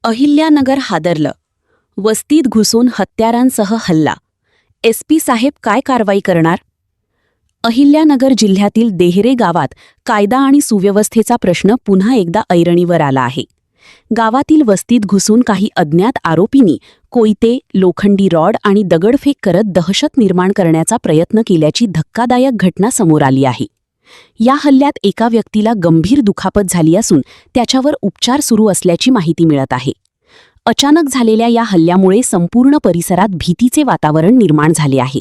अहिल्यानगर हादरलं. वस्तीत घुसून हत्यारांसह हल्ला. SP साहेब काय कारवाई करणार? अहिल्यानगर जिल्ह्यातील देहरे गावात कायदा आणि सुव्यवस्थेचा प्रश्न पुन्हा एकदा ऐरणीवर आला आहे. गावातील वस्तीत घुसून काही अज्ञात आरोपींनी कोयते, लोखंडी रॉड आणि दगडफेक करत दहशत निर्माण करण्याचा प्रयत्न केल्याची धक्कादायक घटना समोर आली आहे. या हल्ल्यात एका व्यक्तीला गंभीर दुखापत झाली असून त्याच्यावर उपचार सुरू असल्याची माहिती मिळत आहे. अचानक झालेल्या या हल्ल्यामुळे संपूर्ण परिसरात भीतीचे वातावरण निर्माण झाले आहे.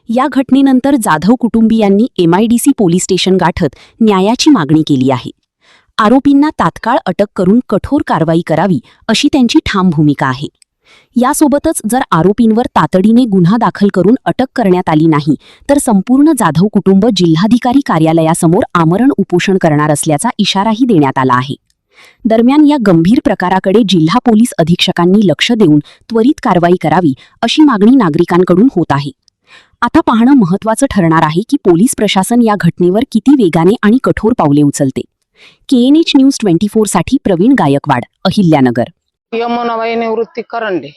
या घटनेनंतर जाधव कुटुंबीयांनी MIDC पोलीस स्टेशन गाठत न्यायाची मागणी केली आहे. आरोपींना तात्काळ अटक करून कठोर कारवाई करावी अशी त्यांची ठाम भूमिका आहे. यासोबतच जर आरोपींवर तातडीने गुन्हा दाखल करून अटक करण्यात आली नाही तर संपूर्ण जाधव कुटुंब जिल्हाधिकारी कार्यालयासमोर आमरण उपोषण करणार असल्याचा इशाराही देण्यात आला आहे. दरम्यान या गंभीर प्रकाराकडे जिल्हा पोलीस अधीक्षकांनी लक्ष देऊन त्वरित कारवाई करावी अशी मागणी नागरिकांकडून होत आहे. आता पाहणं महत्त्वाचं ठरणार आहे की पोलीस प्रशासन या घटनेवर किती वेगाने आणि कठोर पावले उचलते. KNH न्यूज 24 साठी प्रवीण गायकवाड, अहिल्यानगर. यमुनाबाई निवृत्ती करंडे,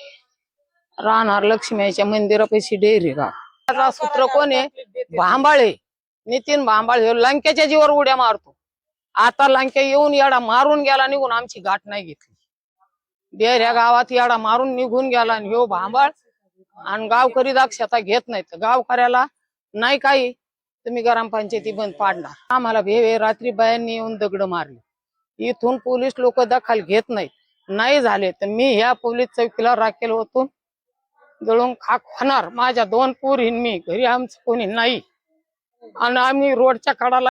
राहणार लक्ष्मीच्या मंदिरापाशी डेअरी गाव. त्याचा सूत्र कोण आहे? भांबाळे, नितीन भांबाळे. लंकेच्या जीवर उड्या मारतो. आता लंके येऊन याडा मारून गेला, निघून आमची गाठ नाही घेतली. डेहऱ्या गावात याडा मारून निघून गेला आणि ह्यो भांबाळ आणि गावकरी दक्षता घेत नाहीत. गावकऱ्याला नाही काही, तुम्ही ग्रामपंचायती बंद पाडणार. आम्हाला भेवे रात्री बायांनी येऊन दगड मारली. इथून पोलीस लोक दखल घेत नाहीत. नाही झाले तर मी ह्या पोलीस चौकीला राखेल होतो, जळून खाक होणार. माझ्या 2 पोरी, मी घरी, आमचं कोणी नाही आणि आम्ही रोडच्या कडाला